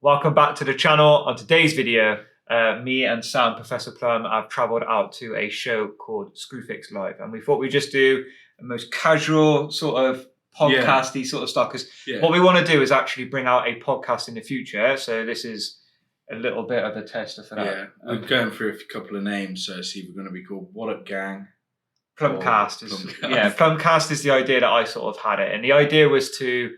Welcome back to the channel. On today's video, me and Sam, Professor Plum, have travelled out to a show called Screwfix Live, and we thought we'd just do a most casual sort of podcasty sort of stuff, because what we want to do is actually bring out a podcast in the future. So this is a little bit of a tester for that. Yeah, we're going through a couple of names, so see if we're going to be called What Up Gang. Plumbcast Plumbcast is the idea that I sort of had it, and the idea was to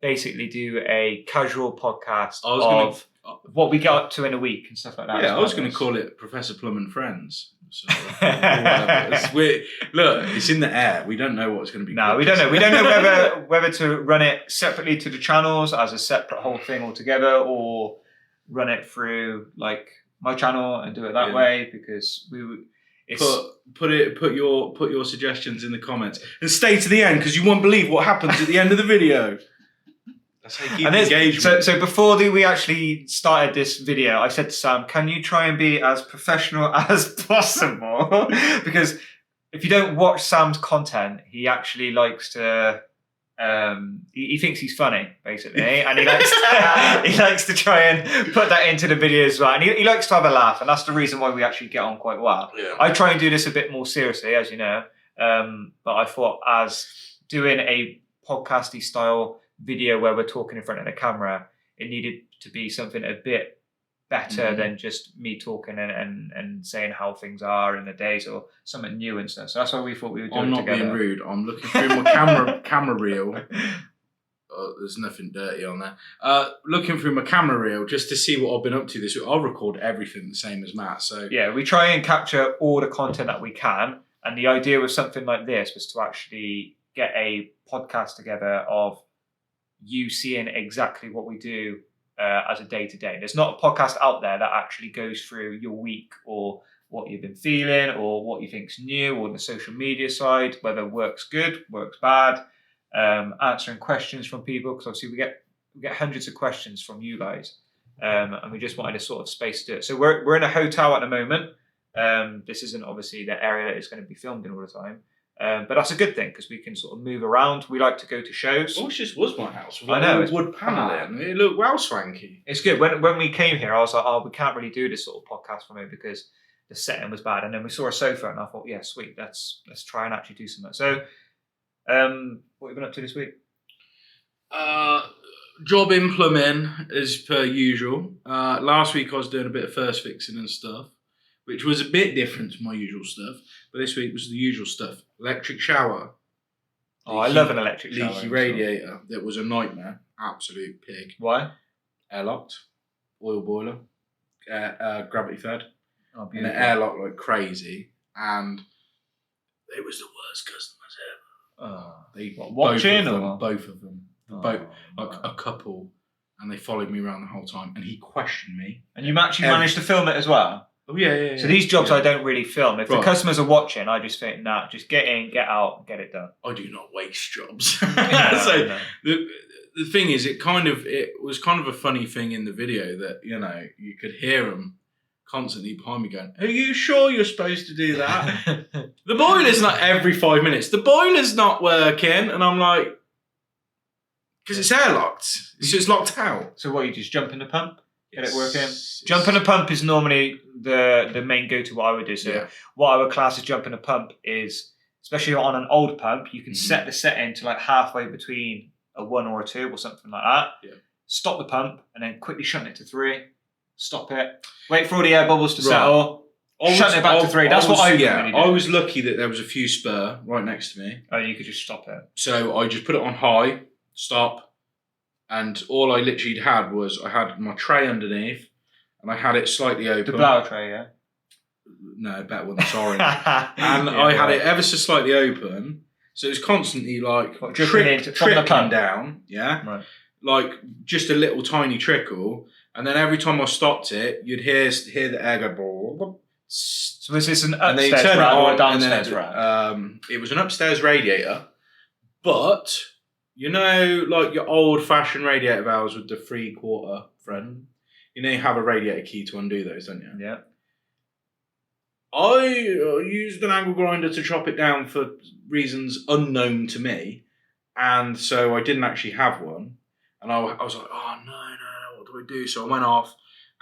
basically do a casual podcast of what we get up to in a week and stuff like that. Yeah, I was going to call it Professor Plum and Friends. So, look, it's in the air. We don't know what it's going to be. No, we don't know. We don't know whether to run it separately to the channels as a separate whole thing altogether, or run it through like my channel and do it that way, because put your suggestions in the comments and stay to the end, because you won't believe what happens at the end of the video. That's how you keep engagement. So before we actually started this video, I said to Sam, can you try and be as professional as possible? Because if you don't watch Sam's content, he actually likes to he thinks he's funny, basically, and he likes to try and put that into the video as well, and he likes to have a laugh, and that's the reason why we actually get on quite well. I try and do this a bit more seriously, as you know, but I thought as doing a podcasty style video where we're talking in front of the camera, it needed to be something a bit better than just me talking and saying how things are in the days, or something new and stuff. So that's why we thought we would do it together. I'm not being rude. I'm looking through my camera reel. There's nothing dirty on there. Looking through my camera reel just to see what I've been up to this week. I'll record everything the same as Matt. So yeah, we try and capture all the content that we can. And the idea with something like this was to actually get a podcast together of you seeing exactly what we do as a day-to-day. There's not a podcast out there that actually goes through your week, or what you've been feeling, or what you think's new, or the social media side, whether work's good, work's bad, answering questions from people, because obviously we get hundreds of questions from you guys, and we just wanted a sort of space to do it. So we're in a hotel at the moment. This isn't obviously the area that it's going to be filmed in all the time. But that's a good thing, because we can sort of move around. We like to go to shows. Oh, it just was my house. I know. It's wood paneling. It looked well swanky. It's good. When we came here, I was like, oh, we can't really do this sort of podcast from it because the setting was bad. And then we saw a sofa, and I thought, yeah, sweet. Let's try and actually do something. So, what have you been up to this week? Job in plumbing as per usual. Last week I was doing a bit of first fixing and stuff, which was a bit different to my usual stuff. But this week was the usual stuff. Electric shower. Oh, I love an electric shower. Leaky radiator. That was a nightmare. Absolute pig. Why? Airlocked. Oil boiler. Gravity fed. Oh, and it airlocked like crazy. And it was the worst customers ever. Both of them. Like a couple. And they followed me around the whole time. And he questioned me. And you actually managed to film it as well? Oh, yeah. So these jobs I don't really film. If the customers are watching, I just think, nah, just get in, get out, get it done. I do not waste jobs. No. The thing is, it was kind of a funny thing in the video that, you know, you could hear them constantly behind me going, are you sure you're supposed to do that? The boiler's not every 5 minutes. The boiler's not working. And I'm like, because it's airlocked. So it's locked out. So what, you just jump in the pump? Get it working. Jumping a pump is normally the main go-to what I would do. So what I would class as jumping a pump is, especially on an old pump, you can set the setting to like halfway between a 1 or a 2 or something like that. Yeah. Stop the pump and then quickly shunt it to 3. Stop it. Wait for all the air bubbles to settle. Shunt it back to 3. That's what I really do. I was lucky that there was a few spur right next to me. Oh, you could just stop it. So I just put it on high, stop. And all I literally had was I had my tray underneath, and I had it slightly open. The blower tray, yeah? No, better one that's orange. And I had it ever so slightly open, so it was constantly like trickling down, Right. Like just a little tiny trickle, and then every time I stopped it, you'd hear the air go. So was this an upstairs rad or a downstairs rad? It was an upstairs radiator, but you know, like your old-fashioned radiator valves with the 3/4 thread. You know, you have a radiator key to undo those, don't you? Yeah. I used an angle grinder to chop it down for reasons unknown to me, and so I didn't actually have one. And I was like, oh no, what do do I do? So I went off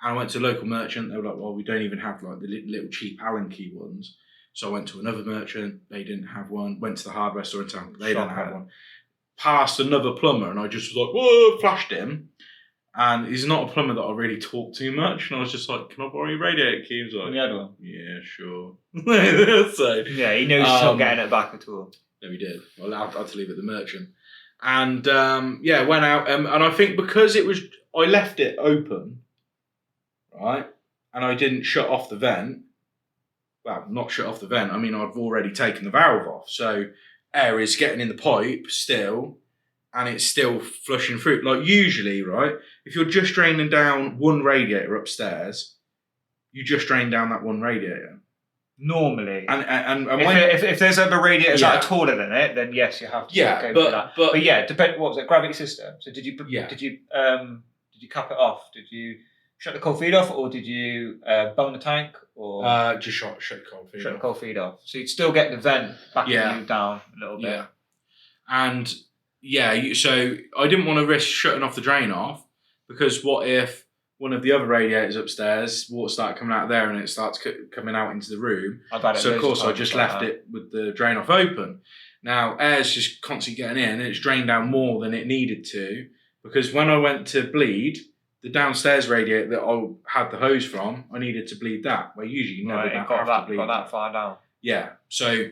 and I went to a local merchant. They were like, well, we don't even have like the little cheap Allen key ones. So I went to another merchant. They didn't have one. Went to the hardware store in town. They didn't have one. Passed another plumber and I just was like, whoa, flashed him. And he's not a plumber that I really talk too much. And I was just like, can I borrow your radiator key? He was like, the other one. Yeah, sure. So, yeah, he knows he's not getting it back at all. No, he did. I had to leave it at the merchant. And went out. And I think because I left it open, right? And I didn't shut off the vent. Well, not shut off the vent. I mean, I've already taken the valve off. So air is getting in the pipe still. And it's still flushing through. Like usually, right? If you're just draining down one radiator upstairs, you just drain down that one radiator. Normally. And if there's other radiators that are taller than it, then yes, you have to go for that. But yeah, what was it? Gravity system. So did you cap it off? Did you shut the cold feed off, or did you bung the tank, or just shut the cold feed off? Shut the cold feed off. So you'd still get the vent backing you down a little bit. Yeah. And so I didn't want to risk shutting off the drain off, because what if one of the other radiators upstairs, water started coming out of there and it starts coming out into the room. So of course I just left it with the drain off open. Now air's just constantly getting in and it's drained down more than it needed to, because when I went to bleed, the downstairs radiator that I had the hose from, I needed to bleed that, where usually you never have to bleed. Got that far down. Yeah, so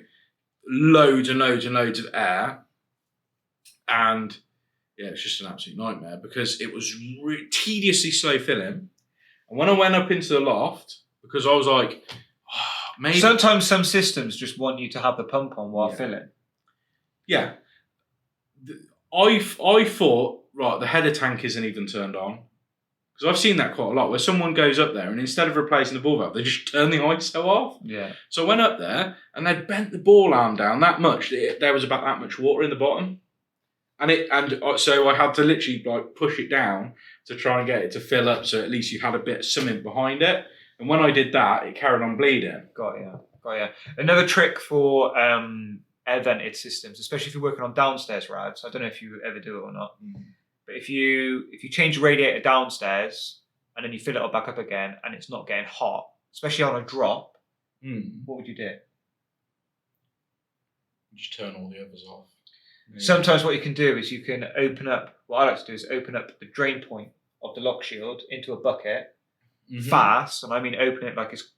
loads and loads and loads of air, and yeah, it's just an absolute nightmare because it was tediously slow filling. And when I went up into the loft, because I was like, maybe... Sometimes some systems just want you to have the pump on while filling. Yeah. I thought, right, the header tank isn't even turned on. Because I've seen that quite a lot, where someone goes up there and instead of replacing the ball valve, they just turn the ISO off. Yeah. So I went up there and they'd bent the ball arm down that much that there was about that much water in the bottom. So I had to literally like push it down to try and get it to fill up, so at least you had a bit of something behind it. And when I did that, it carried on bleeding. Got ya. Another trick for air vented systems, especially if you're working on downstairs rads. I don't know if you ever do it or not, but if you change the radiator downstairs and then you fill it up back up again and it's not getting hot, especially on a drop, what would you do? Just turn all the others off. Sometimes what you can do is you can open up, what I like to do is open up the drain point of the lock shield into a bucket fast, and I mean open it like as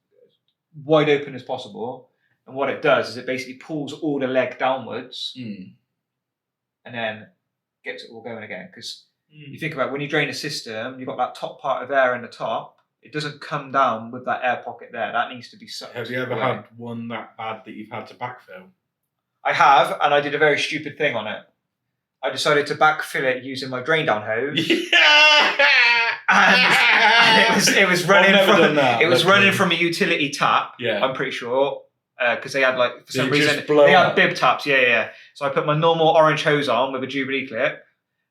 wide open as possible. And what it does is it basically pulls all the leg downwards and then gets it all going again. Because you think about when you drain a system, you've got that top part of air in the top. It doesn't come down with that air pocket there. That needs to be sucked. Have you ever had one that bad that you've had to backfill? I have, and I did a very stupid thing on it. I decided to backfill it using my drain down hose. and it was running from a utility tap. Yeah. I'm pretty sure. Because they had for some reason they had bib taps. Yeah. So I put my normal orange hose on with a Jubilee clip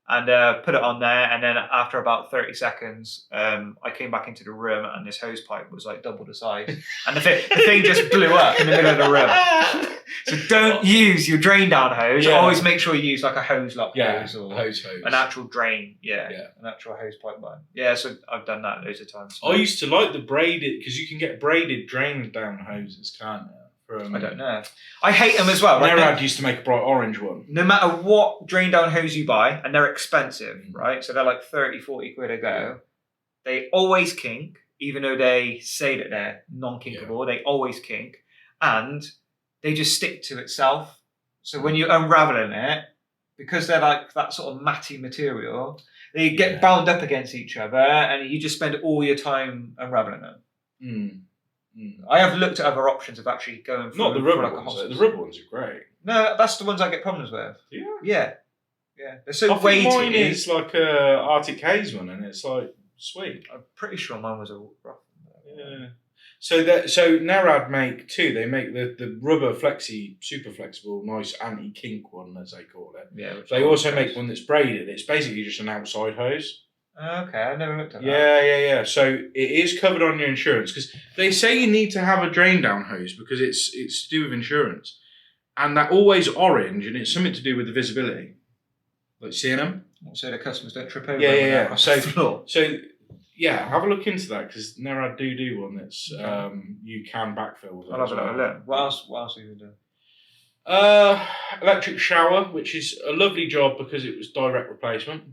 and put it on there, and then after about 30 seconds, I came back into the room and this hose pipe was like double the size, and the thing just blew up in the middle of the room. So don't use your drain down hose. Yeah. Always make sure you use like a hose lock hose or hose. An actual drain. Yeah. An actual hose pipe one. Yeah, so I've done that loads of times. I used to like the braided, because you can get braided drain down hoses, can't you? I don't know. I hate them as well. Nerad used to make a bright orange one. No matter what drain down hose you buy, and they're expensive, right? So they're like 30, 40 quid a go. They always kink, even though they say that they're non-kinkable. They always kink. And they just stick to itself. So when you're unraveling it, because they're like that sort of matty material, they get bound up against each other and you just spend all your time unraveling them. I have looked at other options of actually going for not the rubber ones. The rubber ones are great. No, that's the ones I get problems with. Yeah. They're so I think weighty. Mine is like a Arctic Haze one, and it's like sweet. I'm pretty sure mine was a rough. Yeah. So Nerad make two. They make the rubber flexi, super flexible, nice anti-kink one, as they call it. Yeah. They also make one that's braided. It's basically just an outside hose. Okay, I never looked at that. Yeah. So it is covered on your insurance, because they say you need to have a drain down hose because it's to do with insurance, and that always orange, and it's something to do with the visibility, like seeing them. So the customers don't trip over. Yeah. So yeah, have a look into that because Nerad do one that's you can backfill with it. I'll have a look. What else are you doing? Electric shower, which is a lovely job because it was direct replacement.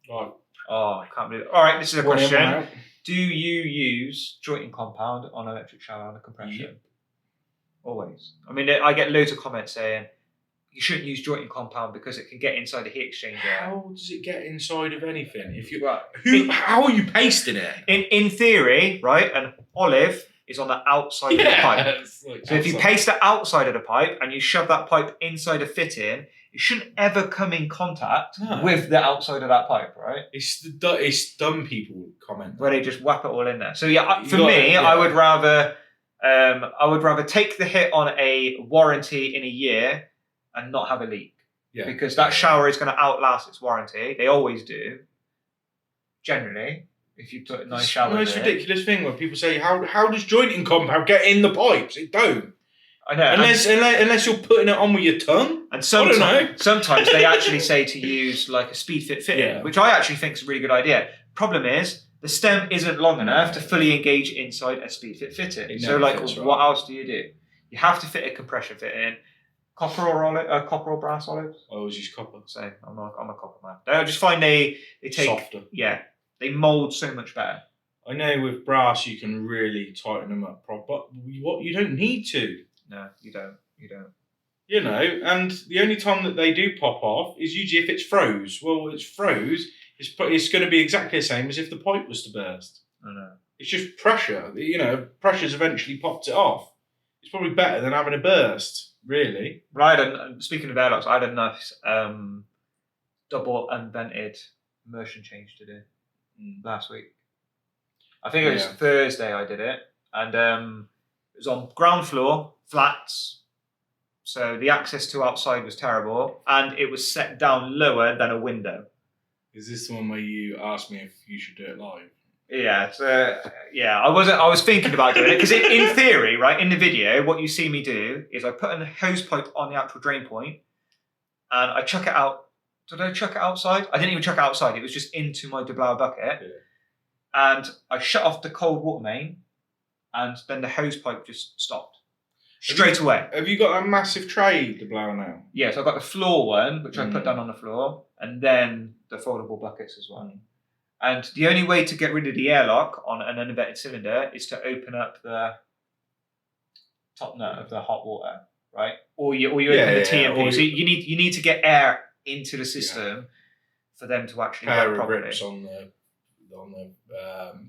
Like, I can't believe it. All right, this is a one in, question. one out. Do you use jointing compound on electric shower on a compressor? Yep. Always. I mean, I get loads of comments saying you shouldn't use jointing compound because it can get inside the heat exchanger. How does it get inside of anything? If you Right. how are you pasting it? In theory, right, an olive is on the outside of the pipe. Like So if you paste the outside of the pipe and you shove that pipe inside a fitting, it shouldn't ever come in contact with the outside of that pipe, right? It's dumb people comment where they just whap it all in there. So yeah, for me, I would rather take the hit on a warranty in a year and not have a leak. Yeah. Because that shower is going to outlast its warranty. They always do. Generally, if you put a nice shower. It's the most ridiculous thing when people say, "How does jointing compound get in the pipes?" It don't. I know. Unless you're putting it on with your tongue. And sometimes they actually say to use like a speed fit fitting, which I actually think is a really good idea. Problem is, the stem isn't long enough to fully engage inside a speed fit fitting. So like, what else do? You have to fit a compression fitting. Copper or brass olives? I always use copper. Same. I'm a copper man. I just find they take softer. Yeah, they mould so much better. I know with brass you can really tighten them up, but you don't need to. No, you don't. You know, and the only time that they do pop off is usually if it's froze. Well, it's froze. It's going to be exactly the same as if the pipe was to burst. I know. It's just pressure. You know, pressure's eventually popped it off. It's probably better than having a burst, really. Right. Speaking of airlocks, I had a nice double unvented immersion change to do last week. I think it was Thursday I did it, and it was on ground floor, flats. So the access to outside was terrible, and it was set down lower than a window. Is this the one where you asked me if you should do it live? Yeah, I was thinking about doing it because in theory, right, in the video, what you see me do is I put a hose pipe on the actual drain point, and I chuck it out. Did I chuck it outside? I didn't even chuck it outside. It was just into my Deblau bucket, and I shut off the cold water main, and then the hose pipe just stopped straight away. Have you got a massive tray Deblau now? Yeah, so I've got the floor one, which I put down on the floor, and then the foldable buckets as well. And the only way to get rid of the airlock on an unvented cylinder is to open up the top nut of the hot water, right? Or you open the TMP. So you need to get air into the system for them to actually work properly. Grips on the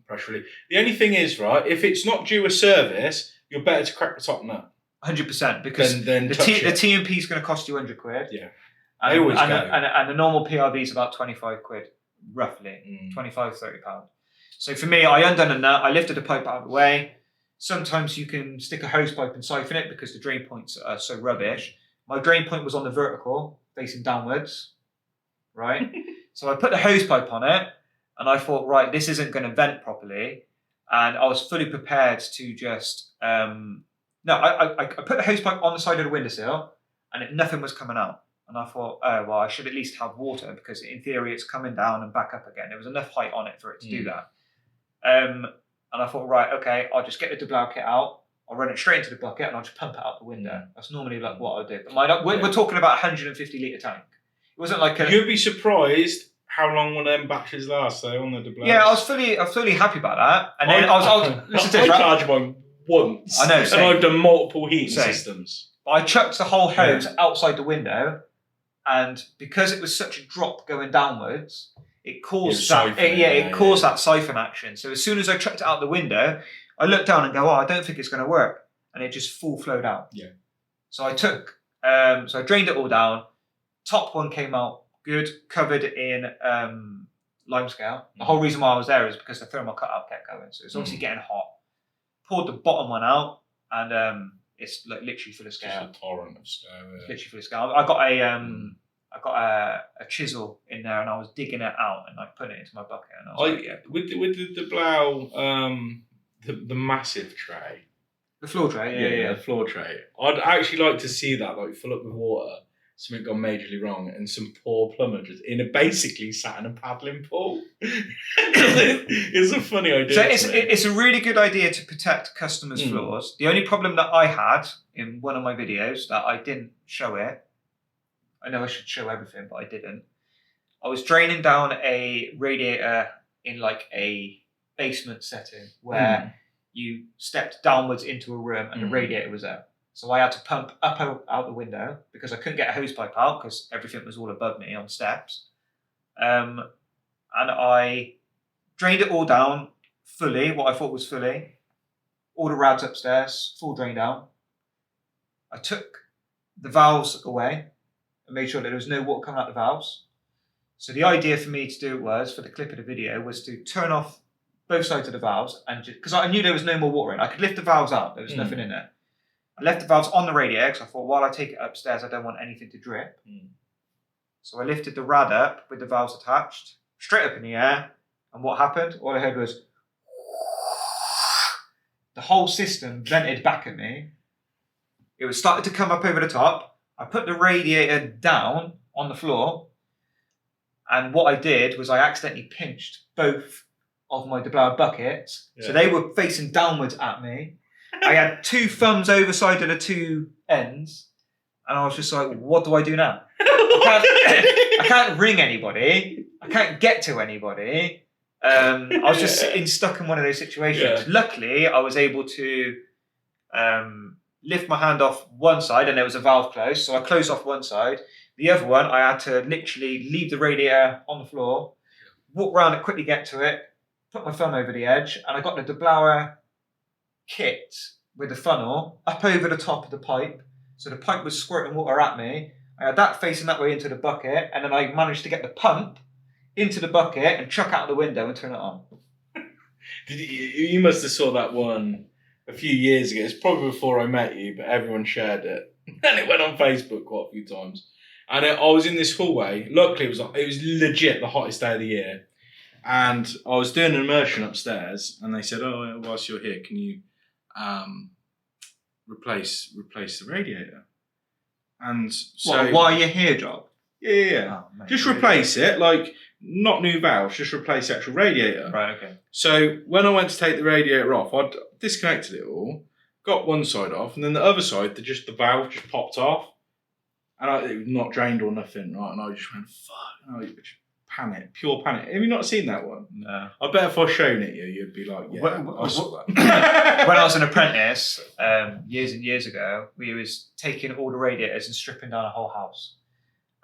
pressure relief. The only thing is, right, if it's not due a service, you're better to crack the top nut. 100%, because the TMP is going to cost you £100. Yeah, and the normal PRV is about £25, roughly, £25-30. So for me, I undone a nut, I lifted the pipe out of the way. Sometimes you can stick a hose pipe and siphon it because the drain points are so rubbish. My drain point was on the vertical, facing downwards, right? So I put the hose pipe on it, and I thought, right, this isn't going to vent properly. And I was fully prepared to just... I put the hose pipe on the side of the windowsill, and nothing was coming out. And I thought, oh, well, I should at least have water, because in theory it's coming down and back up again. There was enough height on it for it to do that. And I thought, right, okay, I'll just get the Deblau kit out, I'll run it straight into the bucket, and I'll just pump it out the window. That's normally like what I do. But we're talking about a 150 litre tank. It wasn't like You'd be surprised how long one of them batches last, though, on the Deblau. Yeah, I was fully happy about that. And then I charged mine once. I know, and I've done multiple heating systems. But I chucked the whole hose outside the window, and because it was such a drop going downwards, it caused that siphon action. So as soon as I chucked it out the window, I looked down and go, I don't think it's going to work, and it just full flowed out. Yeah. So I took, so I drained it all down. Top one came out good, covered in limescale. The whole reason why I was there is because the thermal cutout kept going, so it's obviously getting hot. Poured the bottom one out, and it's like literally full of scale. Just a torrent of scale. Yeah. It's literally full of scale. I got a chisel in there, and I was digging it out, and I put it into my bucket. And I was with the Deblau, the massive tray, the floor tray, the floor tray. I'd actually like to see that like fill up with water, something gone majorly wrong, and some poor plumber just basically sat in a paddling pool. It's a funny idea. So it's a really good idea to protect customers' floors. The only problem that I had in one of my videos that I didn't show it, I know I should show everything, but I didn't. I was draining down a radiator in like a basement setting where you stepped downwards into a room and the radiator was out. So I had to pump up out the window because I couldn't get a hose pipe out because everything was all above me on steps. And I drained it all down fully, what I thought was fully. All the rads upstairs, full drain down. I took the valves away and made sure that there was no water coming out the valves. So the idea for me to do was, for the clip of the video, was to turn off both sides of the valves, and because I knew there was no more water in. I could lift the valves up, there was nothing in there. I left the valves on the radiator because I thought while I take it upstairs, I don't want anything to drip. So I lifted the rad up with the valves attached, straight up in the air, and what happened? All I heard was the whole system vented back at me. It was starting to come up over the top. I put the radiator down on the floor, and what I did was I accidentally pinched both of my deblower buckets, so they were facing downwards at me. I had two thumbs overside of the two ends, and I was just like, what do I do now? I can't ring anybody. I can't get to anybody. I was just stuck in one of those situations. Luckily, I was able to lift my hand off one side, and there was a valve closed, so I closed off one side. The other one, I had to literally leave the radiator on the floor, walk around it, quickly get to it, put my thumb over the edge, and I got the deblower kit with the funnel up over the top of the pipe. So the pipe was squirting water at me. I had that facing that way into the bucket, and then I managed to get the pump into the bucket and chuck out the window and turn it on. You must have saw that one a few years ago. It's probably before I met you, but everyone shared it. And it went on Facebook quite a few times. And I was in this hallway. Luckily, it was legit the hottest day of the year. And I was doing an immersion upstairs, and they said, "Oh, whilst you're here, can you replace the radiator?" And so, while you're here, job? Yeah. Oh, just replace it, like not new valves, just replace the actual radiator. Right. Okay. So when I went to take the radiator off, I disconnected it all, got one side off, and then the other side, the valve just popped off, and it was not drained or nothing, right? And I just went, "Fuck!" And I just panic, pure panic. Have you not seen that one? No. I bet if I'd shown it you, you'd be like, "Yeah." When I was an apprentice, years and years ago, we was taking all the radiators and stripping down a whole house,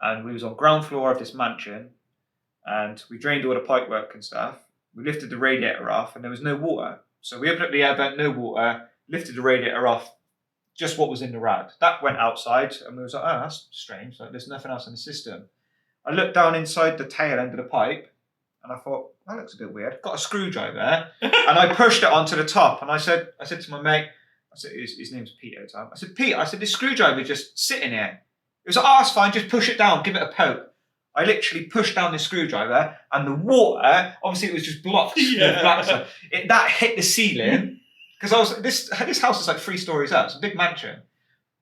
and we was on ground floor of this mansion, and we drained all the pipe work and stuff. We lifted the radiator off, and there was no water. So we opened up the air vent, no water. Lifted the radiator off, just what was in the rad. That went outside, and we was like, "Oh, that's strange. Like, there's nothing else in the system." I looked down inside the tail end of the pipe, and I thought, that looks a bit weird. Got a screwdriver, and I pushed it onto the top. And I said to my mate, I said, his name's Pete at the time. I said, "Pete," I said, "this screwdriver is just sitting here." He was like, "Oh, it's fine. Just push it down. Give it a poke." I literally pushed down the screwdriver, and the water, obviously, it was just blocked with black stuff. That hit the ceiling. Because this house is like 3 stories up. It's a big mansion.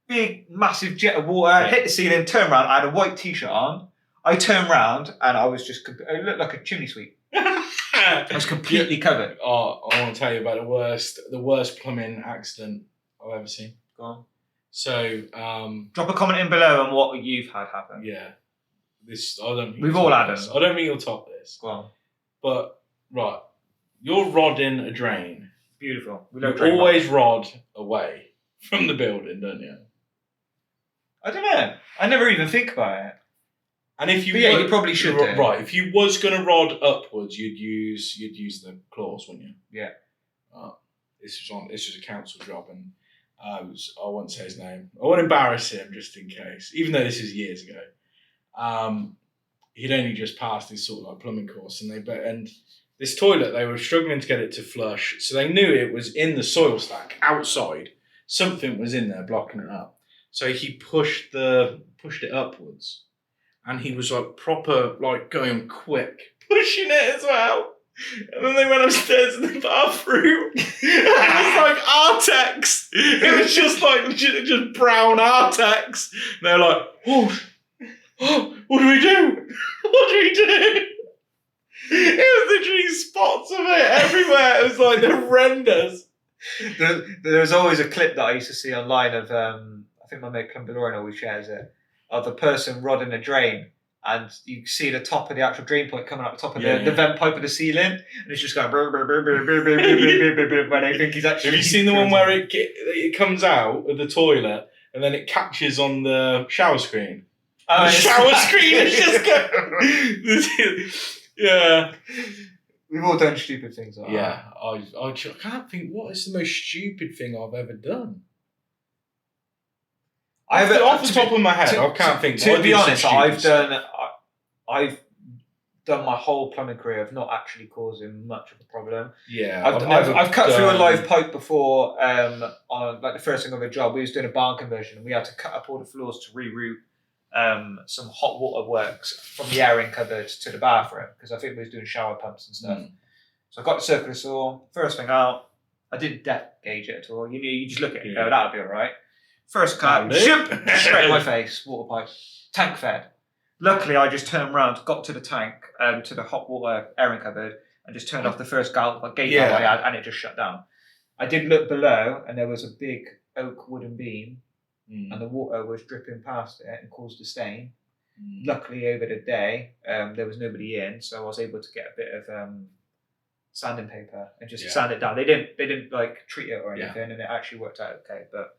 Big, massive jet of water, hit the ceiling, turned around. I had a white t-shirt on. I turned around, and I was just, it looked like a chimney sweep. I was completely covered. Oh, I want to tell you about the worst plumbing accident I've ever seen. Go on. So, drop a comment in below on what you've had happen. Yeah. I don't think we've all had it. I don't think you'll top this. Go on. But, right, you're rodding a drain. Beautiful. You always rod away from the building, don't you? I don't know. I never even think about it. And if you you probably should do. Right, if you was going to rod upwards, you'd use the claws, wouldn't you? Yeah. This was a council job, and I won't say his name. I won't embarrass him just in case, even though this is years ago. He'd only just passed his sort of like plumbing course, and this toilet, they were struggling to get it to flush, so they knew it was in the soil stack outside. Something was in there blocking it up. So he pushed it upwards, and he was like proper like going quick, pushing it as well. And then they went upstairs in the bathroom. It was like Artex. It was just like just brown Artex. And they're like, "Oh, oh, what do we do? What do we do? It was literally spots of it everywhere. It was like horrendous. There was always a clip that I used to see online of, I think my mate Plumber always shares it, of a person rodding a drain, and you see the top of the actual drain point coming up the top of the vent pipe of the ceiling, and it's just going brr, brr, brr, brr, brr, brr, brr, brr, brr, when I think he's actually. Have you seen the one where it comes out of the toilet and then it catches on the shower screen? The shower screen is just going. Yeah. We've all done stupid things like that. Yeah, I can't think what is the most stupid thing I've ever done. Off the top of my head, I can't think. To be honest, I've done my whole plumbing career of not actually causing much of a problem. Yeah, I've cut through a live pipe before. On like the first thing of a job, we was doing a barn conversion, and we had to cut up all the floors to reroute some hot water works from the airing cupboard to the bathroom, because I think we was doing shower pumps and stuff. So I got the circular saw, first thing out. I didn't depth gauge it at all. You just look at it and go, that'll be all right. First cut, straight in my face, water pipe, tank fed. Luckily, I just turned around, got to the tank, to the hot water airing cupboard, and just turned off the first gate valve I had, and it just shut down. I did look below, and there was a big oak wooden beam, and the water was dripping past it and caused a stain. Luckily, over the day, there was nobody in, so I was able to get a bit of sanding paper and just sand it down. They didn't like treat it or anything, and it actually worked out okay. But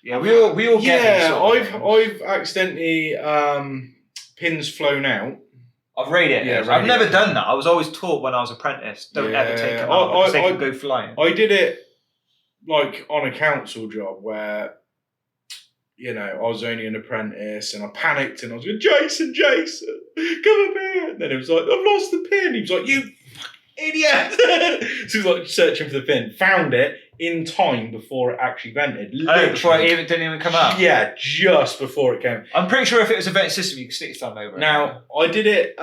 yeah, we all get. Yeah, I've accidentally pins flown out. I've radiated. Yeah, I've never done that. I was always taught when I was apprentice, don't ever take them out because they can go flying. I did it like on a council job where, you know, I was only an apprentice and I panicked and I was going, Jason, come up here. And then it was like, I've lost the pin. He was like, you idiot. So he was like searching for the pin, found it in time before it actually vented. Before it didn't even come out? Yeah, just before it came. I'm pretty sure if it was a vented system, you could stick your thumb over it. Now, I did it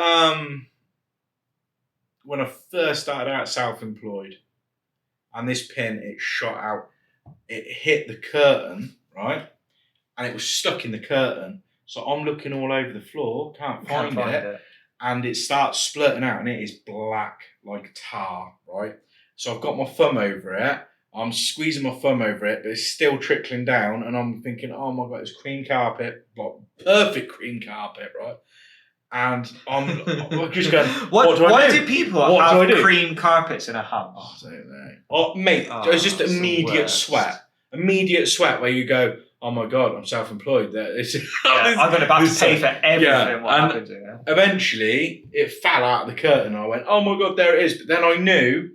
when I first started out self-employed. And this pin, it shot out. It hit the curtain, right? And it was stuck in the curtain. So I'm looking all over the floor, can't find it. And it starts splurting out and it is black like tar, right? So I've got my thumb over it. I'm squeezing my thumb over it, but it's still trickling down. And I'm thinking, oh my God, it's cream carpet, like perfect cream carpet, right? And I'm just going, what do I do? Why do people have cream carpets in a house? Oh, I don't know. Oh, mate, it was just immediate sweat. Immediate sweat where you go, oh my God, I'm self-employed. I'm going to have to pay for everything. What happens here. Eventually, it fell out of the curtain. I went, oh my God, there it is. But then I knew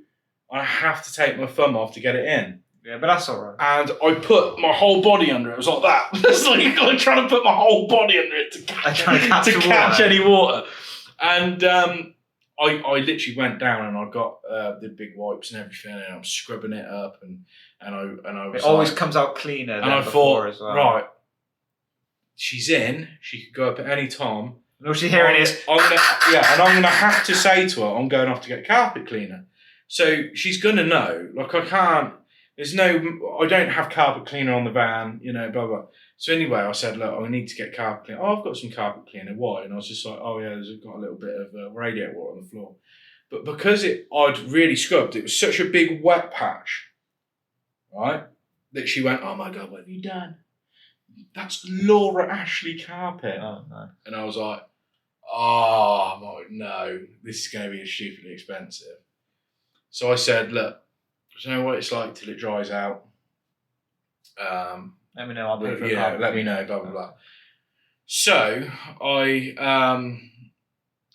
I have to take my thumb off to get it in. Yeah, but that's all right. And I put my whole body under it. It was like that. It's like trying to put my whole body under it to catch any water. And I literally went down and I got the big wipes and everything, and I'm scrubbing it up, and I was. It always comes out cleaner. And I thought, as well. Right, she's in. She could go up at any time. And all she's hearing is, and I'm gonna have to say to her, I'm going off to get a carpet cleaner. So she's gonna know. Like I can't. I don't have carpet cleaner on the van, you know, blah, blah. So anyway, I said, look, I need to get carpet cleaner. Oh, I've got some carpet cleaner. Why? And I was just like, oh yeah, there's got a little bit of radiator water on the floor. But because I'd really scrubbed, it was such a big wet patch, right? That she went, oh my God, what have you done? That's Laura Ashley carpet. Oh no. And I was like, oh no, this is going to be stupidly expensive. So I said, look, do you know what it's like till it dries out? Let me know. I'll pay for it. Yeah, let me know. Blah blah blah. So I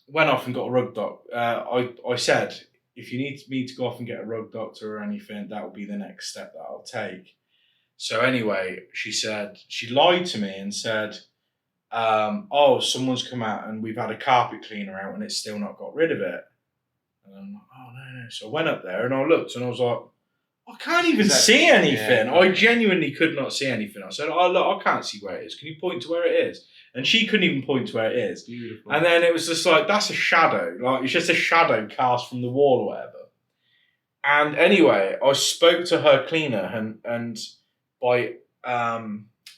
went off and got a rug doctor. I said, if you need me to go off and get a rug doctor or anything, that will be the next step that I'll take. So anyway, she said she lied to me and said, "Oh, someone's come out and we've had a carpet cleaner out and it's still not got rid of it." And I'm like, "Oh no." So I went up there and I looked and I was like, I can't even see anything. Yeah. I genuinely could not see anything. I said, oh, look, I can't see where it is. Can you point to where it is? And she couldn't even point to where it is. Beautiful. And then it was just like, that's a shadow. Like, it's just a shadow cast from the wall or whatever. And anyway, I spoke to her cleaner and by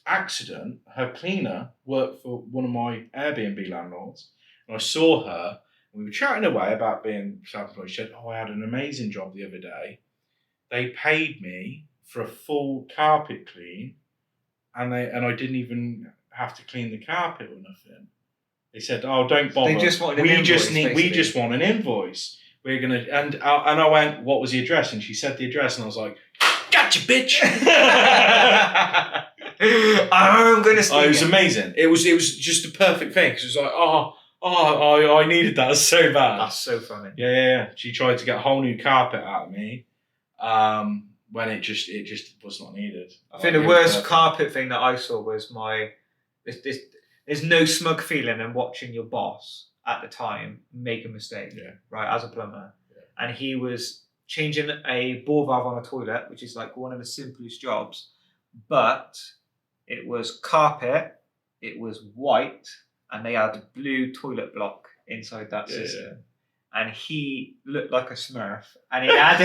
accident, her cleaner worked for one of my Airbnb landlords, and I saw her. And we were chatting away about being self-employed. She said, "Oh, I had an amazing job the other day. They paid me for a full carpet clean, and I didn't even have to clean the carpet or nothing. They said, "Oh, don't bother. They just wanted an invoice, we just want an invoice. We're gonna." And I went, "What was the address?" And she said the address, and I was like, "Gotcha, bitch." I'm gonna. It was amazing. It was just the perfect thing. Cause it was like, I needed that so bad. That's so funny. Yeah. She tried to get a whole new carpet out of me, when it just was not needed. I think the worst carpet thing that I saw was there's no smug feeling in watching your boss at the time make a mistake, right, as a plumber. Yeah. And he was changing a ball valve on a toilet, which is like one of the simplest jobs, but it was carpet, it was white, and they had a blue toilet block inside that system. Yeah. And he looked like a Smurf, and he had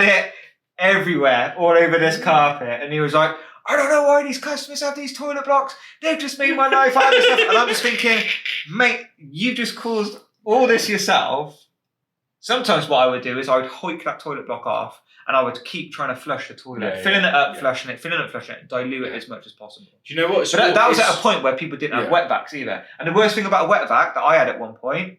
it everywhere, all over this carpet, and he was like, "I don't know why these customers have these toilet blocks. They've just made my life hard." And stuff. And I'm just thinking, mate, you just caused all this yourself. Sometimes what I would do is I would hoik that toilet block off, and I would keep trying to flush the toilet, filling it up, flushing it, dilute it as much as possible. Do you know what? But that was at a point where people didn't have wet vacs either. And the worst thing about a wet vac that I had at one point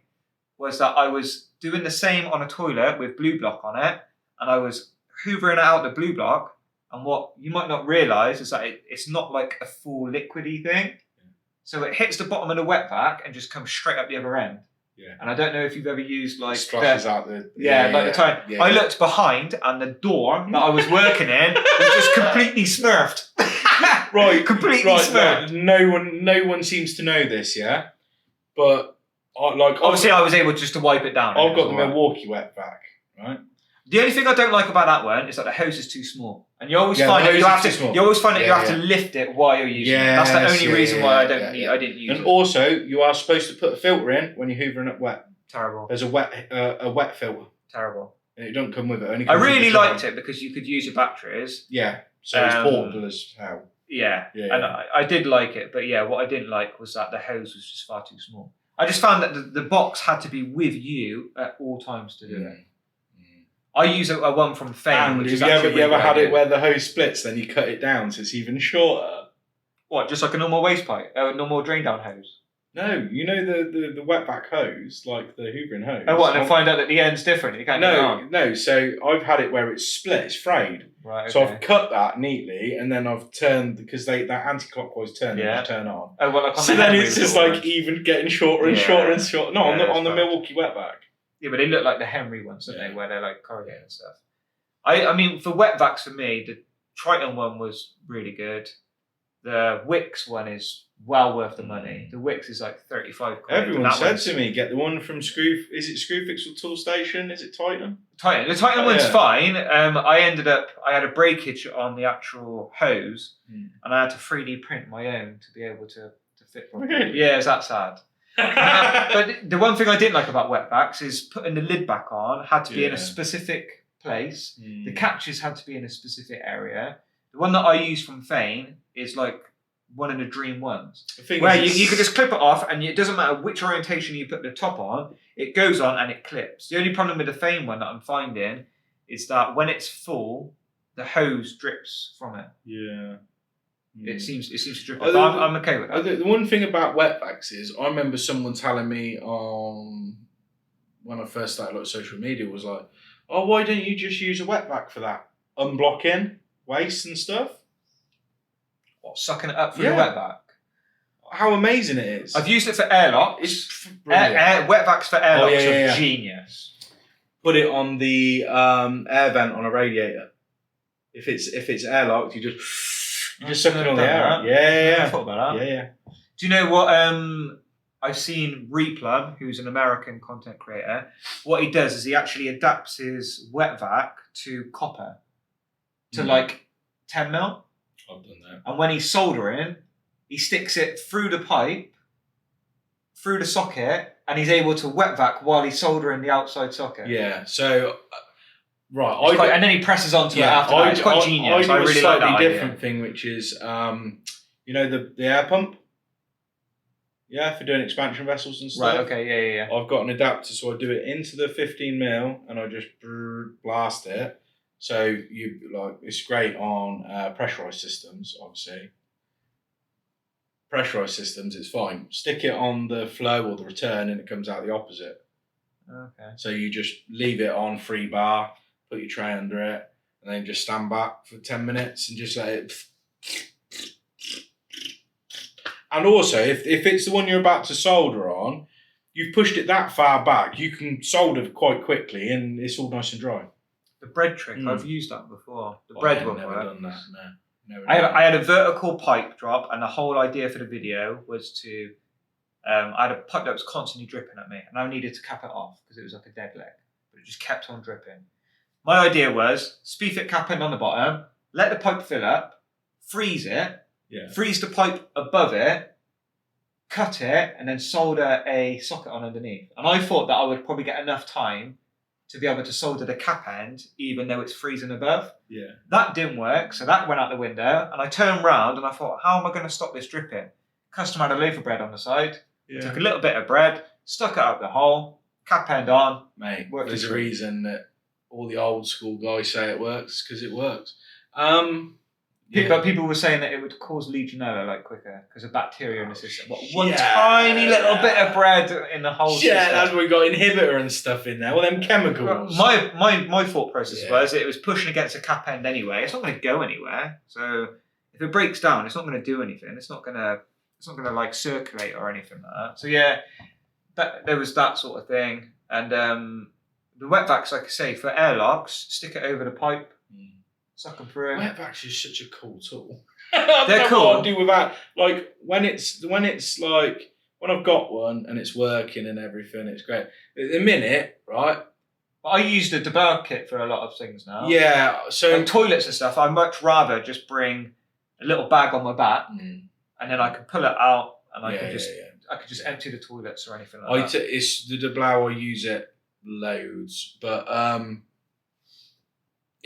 was that I was doing the same on a toilet with blue block on it, and I was hoovering out the blue block, and what you might not realise is that it's not like a full liquidy thing. So it hits the bottom of the wet vac and just comes straight up the other end. Yeah. And I don't know if you've ever used like splashes out the the time. Yeah, I looked behind, and the door that I was working in was just completely smurfed. Completely smurfed. No one seems to know this, but obviously I was able just to wipe it down. I've got the Milwaukee wet vac, right? The only thing I don't like about that one is that the hose is too small, and you always find that you have to lift it while you're using it. That's the only reason why I didn't use it. And also, you are supposed to put a filter in when you're hoovering up wet. Terrible. There's a wet filter. Terrible. And it don't come with it. I really liked it because you could use your batteries. Yeah. So it's portable as hell. Yeah. And I did like it, but what I didn't like was that the hose was just far too small. I just found that the box had to be with you at all times to do it. I use a one from Fame. And have you ever had it where the hose splits, then you cut it down so it's even shorter? What, just like a normal waste pipe? A normal drain down hose? No, you know the wet vac hose, like the hoovering hose. Oh, what, and find out that the end's different? You can't get it on? No, so I've had it where it's split, it's frayed. Right, okay. So I've cut that neatly, and then I've turned, because that anti-clockwise turn, they just turn on. Oh, well, like on so then it's just like even getting shorter and shorter and shorter. No, on the Milwaukee wet vac. Yeah, but they look like the Henry ones, don't they, where they're like corrugated and stuff. I mean, for wet vacs for me, the Triton one was really good. The Wix one is well worth the money. The Wix is like 35 quid. Everyone said to me, get the one from is it Screwfix or Tool Station? Is it Titan? Titan. The Titan one's fine. I had a breakage on the actual hose, and I had to 3D print my own to be able to fit properly. Really? Yeah, it's that sad. But the one thing I didn't like about wet vacs is putting the lid back on had to be in a specific place. The catches had to be in a specific area. The one that I use from Fane is like one of the dream ones, where you can just clip it off, and it doesn't matter which orientation you put the top on, it goes on and it clips. The only problem with the Fane one that I'm finding is that when it's full, the hose drips from it. Yeah. It seems to drip. I'm okay with that. The one thing about wet vacs is, I remember someone telling me when I first started like social media, was like, "Oh, why don't you just use a wet vac for that? Unblocking waste and stuff." What, sucking it up through the wet vac? How amazing it is! I've used it for airlocks. It's wet vacs for airlocks are genius. Put it on the air vent on a radiator. If it's airlocked, you just suck it on the air. Yeah. I thought about that. Yeah. Do you know what? I've seen Replumb, who's an American content creator. What he does is he actually adapts his wet vac to copper, to like 10 mil. I've done that. And when he's soldering, he sticks it through the pipe, through the socket, and he's able to wet vac while he's soldering the outside socket. Yeah. So Right. And then he presses onto it after that. It's quite genius. I do really a like that slightly idea. different thing, which is, you know, the air pump? Yeah, for doing expansion vessels and stuff. Right, okay, yeah. I've got an adapter, so I do it into the 15mm and I just blast it. So it's great on pressurized systems, obviously. Pressurized systems, it's fine. Stick it on the flow or the return and it comes out the opposite. Okay. So you just leave it on free bar, put your tray under it, and then just stand back for 10 minutes and just let it. And also, if it's the one you're about to solder on, you've pushed it that far back, you can solder quite quickly and it's all nice and dry. The bread trick, I've used that before. The bread one. I've never done that, no. I had a vertical pipe drop, and the whole idea for the video was to, I had a pipe that was constantly dripping at me, and I needed to cap it off because it was like a dead leg, but it just kept on dripping. My idea was speed-fit cap in on the bottom, let the pipe fill up, freeze it, freeze the pipe above it, cut it, and then solder a socket on underneath. And I thought that I would probably get enough time to be able to solder the cap end, even though it's freezing above. Yeah. That didn't work, so that went out the window, and I turned round and I thought, how am I going to stop this dripping? Customer had a loaf of bread on the side. Yeah. Took a little bit of bread, stuck it up the hole, cap end on. Mate, worked. There's a reason that all the old school guys say it works, because it works. But people were saying that it would cause Legionella quicker because of bacteria in the system. One tiny little bit of bread in the whole system. Yeah, that's why we got inhibitor and stuff in there. Well, them chemicals. My thought process was it was pushing against a cap end anyway. It's not going to go anywhere. So if it breaks down, it's not going to do anything. It's not going to circulate or anything like that. So yeah, there was that sort of thing. And the wet vacs, like I say, for airlocks, stick it over the pipe. Suck them through. Wet vacs is such a cool tool. They're cool. What I do with that, when I've got one and it's working and everything, it's great. At the minute, right? But I use the debug kit for a lot of things now. Yeah, so toilets and stuff. I'd much rather just bring a little bag on my back, and then I can pull it out and I could just empty the toilets or anything like that. It's the Deblow. I use it loads, but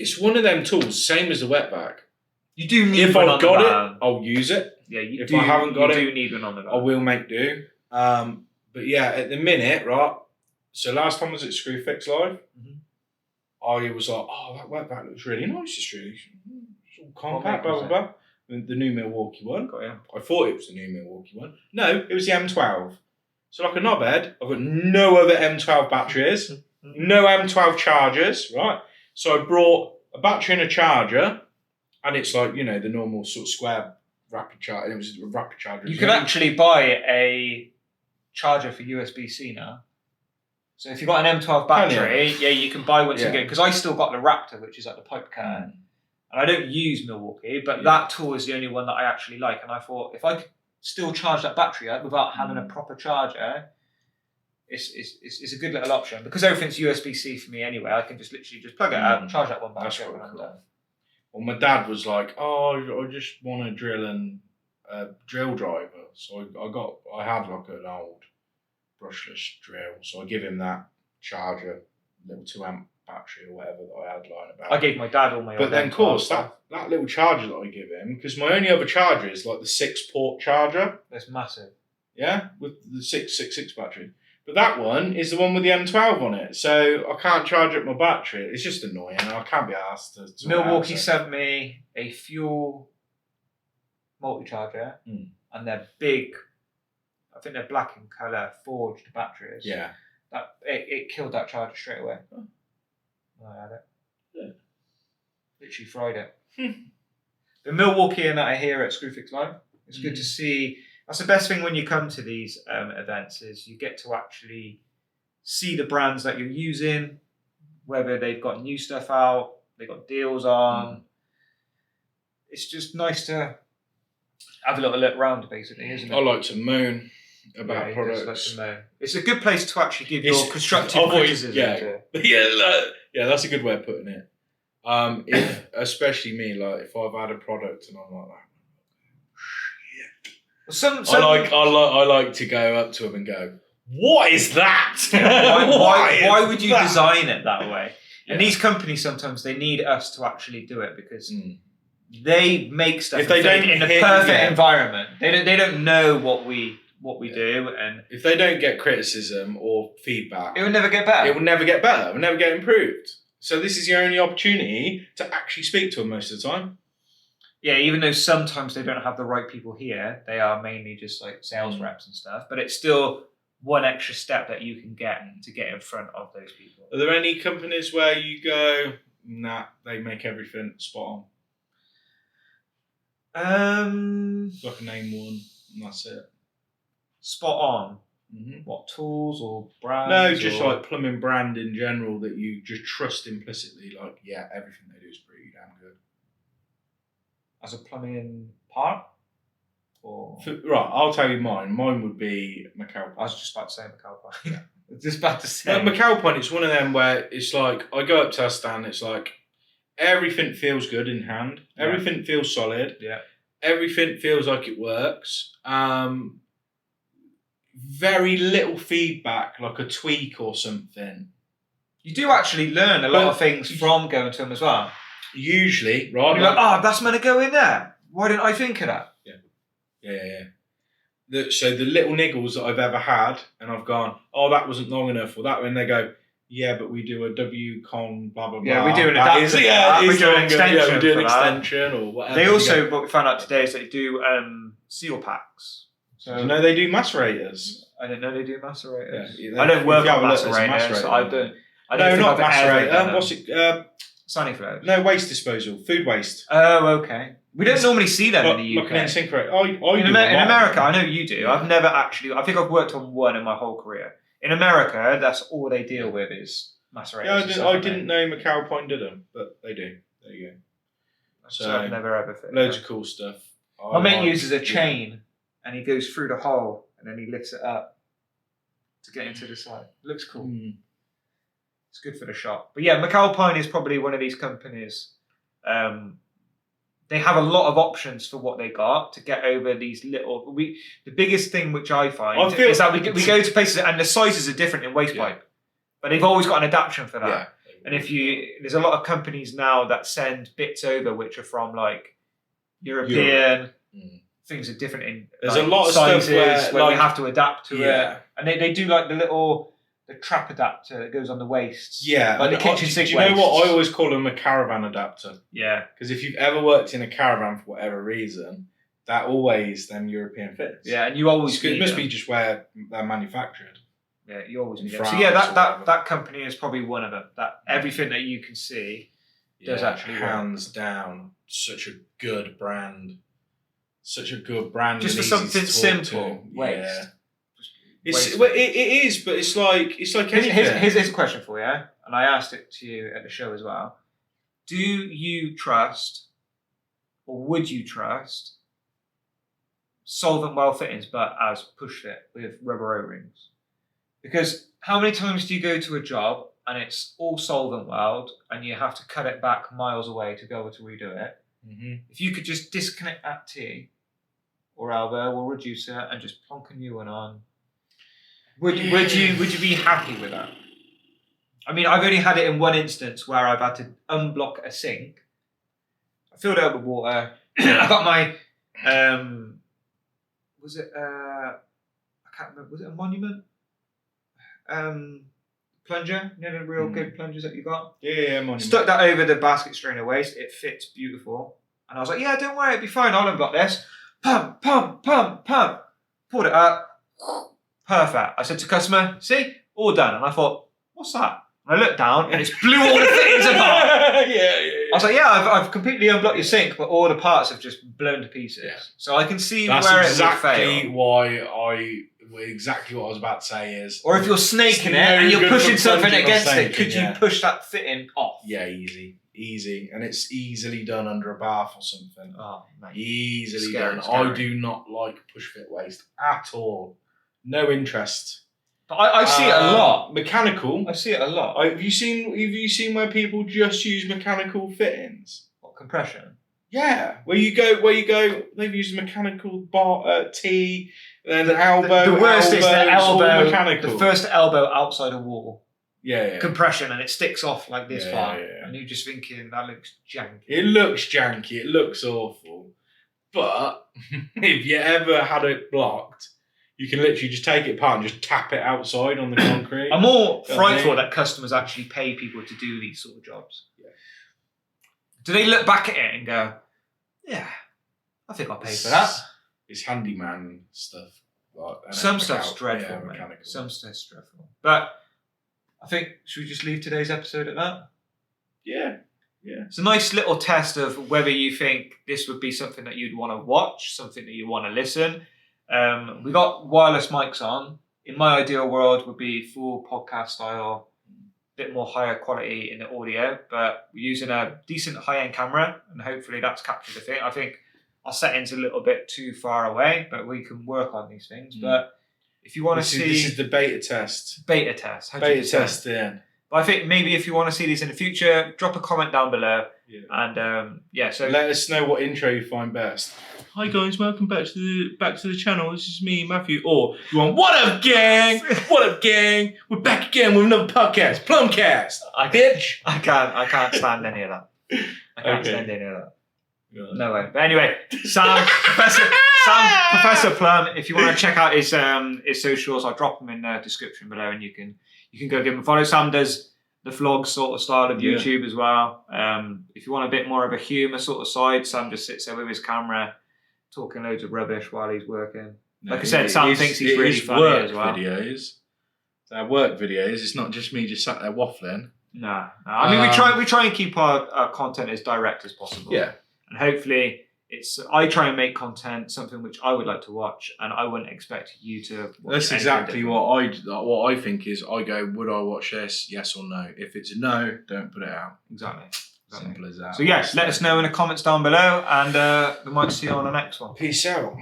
it's one of them tools, same as the wet vac. You do need if one I've on got the it, I'll use it. Yeah, if I haven't got it, you do need one on the van. I will make do. But yeah, at the minute, right? So last time I was at Screwfix Live, I was like, oh, that wet vac looks really nice. It's really compact, blah, blah, blah. The new Milwaukee one. Got you. I thought it was the new Milwaukee one. No, it was the M12. So like a knobhead, I've got no other M12 batteries, no M12 chargers, right? So I brought a battery and a charger, and it's like, the normal sort of square rapid charger. It was a rapid charger. You can actually buy a charger for USB-C now. So if you've got an M12 battery, you can buy one to go. Because I still got the Raptor, which is like the pipe can. And I don't use Milwaukee, but that tool is the only one that I actually like. And I thought, if I could still charge that battery up without having a proper charger, it's a good little option. Because everything's USB-C for me anyway, I can just literally plug it out, charge that one battery up, and I'm done. Well, my dad was like, "Oh, I just want to drill drill driver." So I had like an old brushless drill. So I give him that charger, little 2 amp battery or whatever that I had lying about. I gave my dad all my. But then, of course, that little charger that I give him, because my only other charger is like the 6-port charger. That's massive. Yeah, with the 666 battery. But that one is the one with the M12 on it, so I can't charge up my battery. It's just annoying. I can't be asked to Milwaukee sent me a fuel multi-charger, and they're big. I think they're black in colour, forged batteries. Yeah. That it killed that charger straight away. Oh. I had it. Yeah. Literally fried it. The Milwaukee that I hear at Screwfix Live, it's good to see. That's the best thing when you come to these events is you get to actually see the brands that you're using, whether they've got new stuff out, they've got deals on. It's just nice to have a little look around, basically, isn't it? I like to moan about products. It's a good place to actually give your constructive criticism. Yeah, that's a good way of putting it. If especially me, like if I've had a product and I'm like that. I like to go up to them and go, "What is that? Why would you design it that way?" And these companies sometimes they need us to actually do it because they make stuff If they don't in the hit- perfect environment. They don't know what we do, and if they don't get criticism or feedback, it will never get better. It will never get better. It will never get improved. So this is your only opportunity to actually speak to them most of the time. Yeah, even though sometimes they don't have the right people here, they are mainly just like sales reps and stuff. But it's still one extra step that you can get to get in front of those people. Are there any companies where you go, nah, they make everything spot on? I can name one, and that's it. Spot on. Mm-hmm. What, tools or brands? No, just or... like plumbing brand in general that you just trust implicitly. Like, yeah, everything they do is pretty damn good. As a plumbing part? Or... Right, I'll tell you mine. Mine would be McAlpine. I was just about to say McAlpine. I was just about to say. Like McAlpine, it's one of them where it's like, I go up to our stand, it's like, everything feels good in hand. Yeah. Everything feels solid. Yeah. Everything feels like it works. Very little feedback, like a tweak or something. You do actually learn a lot of things from going to them as well. Usually, right? You're like, oh, that's meant to go in there. Why didn't I think of that? Yeah. So the little niggles that I've ever had, and I've gone, oh, that wasn't long enough, or that, when they go, yeah, but we do a W-con, blah, blah, blah. Yeah, we do an adapter. We do an extension. Yeah, we do an extension or whatever. They also, what we found out today is they do seal packs. So do you know they do macerators? I didn't know they do macerators. Yeah, I don't work on macerator. macerators. So I don't No, think not I've ever done macerator. them. What's it? Sunny flows. No, waste disposal, food waste. Oh, okay. We don't normally see them in the UK. Like an incinerator. In America, I know you do. Yeah. I've never actually. I think I've worked on one in my whole career. In America, that's all they deal with is macerators. Yeah, I didn't know McAlpine did them, but they do. There you go. So I've never ever fit. Loads of cool stuff. My mate uses a chain, and he goes through the hole, and then he lifts it up to get into the side. Looks cool. It's good for the shop. But yeah, McAlpine is probably one of these companies. They have a lot of options for what they got to get over these little. The biggest thing which I find is that we go to places and the sizes are different in waste pipe, but they've always got an adaptation for that. Yeah. And there's a lot of companies now that send bits over which are from like European. Things are different in. There's like, a lot of sizes stuff where we have to adapt to it, and they do like the trap adapter that goes on the wastes. Yeah, like the kitchen sink. Do you know what I always call them? A caravan adapter. Yeah, because if you've ever worked in a caravan for whatever reason, that always them European fits. Yeah, and you always it must be just where they're manufactured. Yeah, you always need them. So yeah, that company is probably one of them. That everything that you can see does actually hands down such a good brand. Such a good brand. Just for something simple. Waste. Yeah. It is, but it's like anything. Here's a question for you, and I asked it to you at the show as well. Do you trust, or would you trust, solvent well fittings but as push fit with rubber O-rings? Because how many times do you go to a job and it's all solvent weld and you have to cut it back miles away to be able to redo it? Mm-hmm. If you could just disconnect that T or elbow or reduce it and just plonk a new one on, would you be happy with that? I mean, I've only had it in one instance where I've had to unblock a sink. I filled it up with water. I got my was it I can't remember, was it a Monument plunger? You know the real good plungers that you got? Yeah, Monument. Stuck that over the basket strainer waste. It fits beautiful. And I was like, yeah, don't worry, it'll be fine. I'll unblock this. Pump, pump, pump, pump. Pulled it up. Perfect. I said to customer, see, all done. And I thought, what's that? And I looked down and it's blew all the fittings apart. Yeah. I was like, yeah, I've completely unblocked your sink, but all the parts have just blown to pieces. Yeah. So I can see where it would fail. Exactly what I was about to say is... Or if you're snaking it and you're pushing something against it, could you push that fitting off? Yeah, easy. And it's easily done under a bath or something. Oh, mate. Easily done. I do not like push fit waste at all. No interest. But I see it a lot. Mechanical. I see it a lot. Have you seen where people just use mechanical fittings? What, compression? Yeah. Where you go, they've used mechanical T, then elbow. The worst is the elbow. Mechanical. The first elbow outside a wall. compression and it sticks off like this far. Yeah. And you're just thinking, that looks janky. It looks janky. It looks awful. But if you ever had it blocked, you can literally just take it apart and just tap it outside on the concrete. I'm more frightful that customers actually pay people to do these sort of jobs. Yeah. Do they look back at it and go, yeah, I think I'll pay for that? It's handyman stuff. Some stuff's dreadful, mate. Some stuff's dreadful. But I think, should we just leave today's episode at that? Yeah. It's a nice little test of whether you think this would be something that you'd want to watch, something that you want to listen. We got wireless mics on. In my ideal world would be full podcast style, bit more higher quality in the audio, but we're using a decent high-end camera and hopefully that's captured the thing. I think our setting's a little bit too far away, but we can work on these things. But if you want to see... This is the beta test. 100%. Beta test, yeah. But I think maybe if you want to see these in the future, drop a comment down below. Yeah. And so let us know what intro you find best. Hi guys, welcome back to the channel. This is me, Matthew. Or you want what up, gang? What up, gang? We're back again with another podcast, Plumbcast. Bitch. I can't stand any of that. I can't stand any of that. No way. But anyway, Professor Plum. If you want to check out his socials, I'll drop them in the description below, and you can go give him a follow. Sam does the vlog sort of style of YouTube as well. If you want a bit more of a humour sort of side, Sam just sits there with his camera, talking loads of rubbish while he's working. Like I said, Sam thinks he's really funny as well. They're work videos. It's not just me just sat there waffling. No. I mean, we try and keep our content as direct as possible. Yeah. And hopefully I try and make content something which I would like to watch, and I wouldn't expect you to watch. That's exactly what I think is. I go, would I watch this? Yes or no. If it's a no, don't put it out. Exactly. Simple as that. So yes, let us know in the comments down below, and we might see you on the next one. Peace out.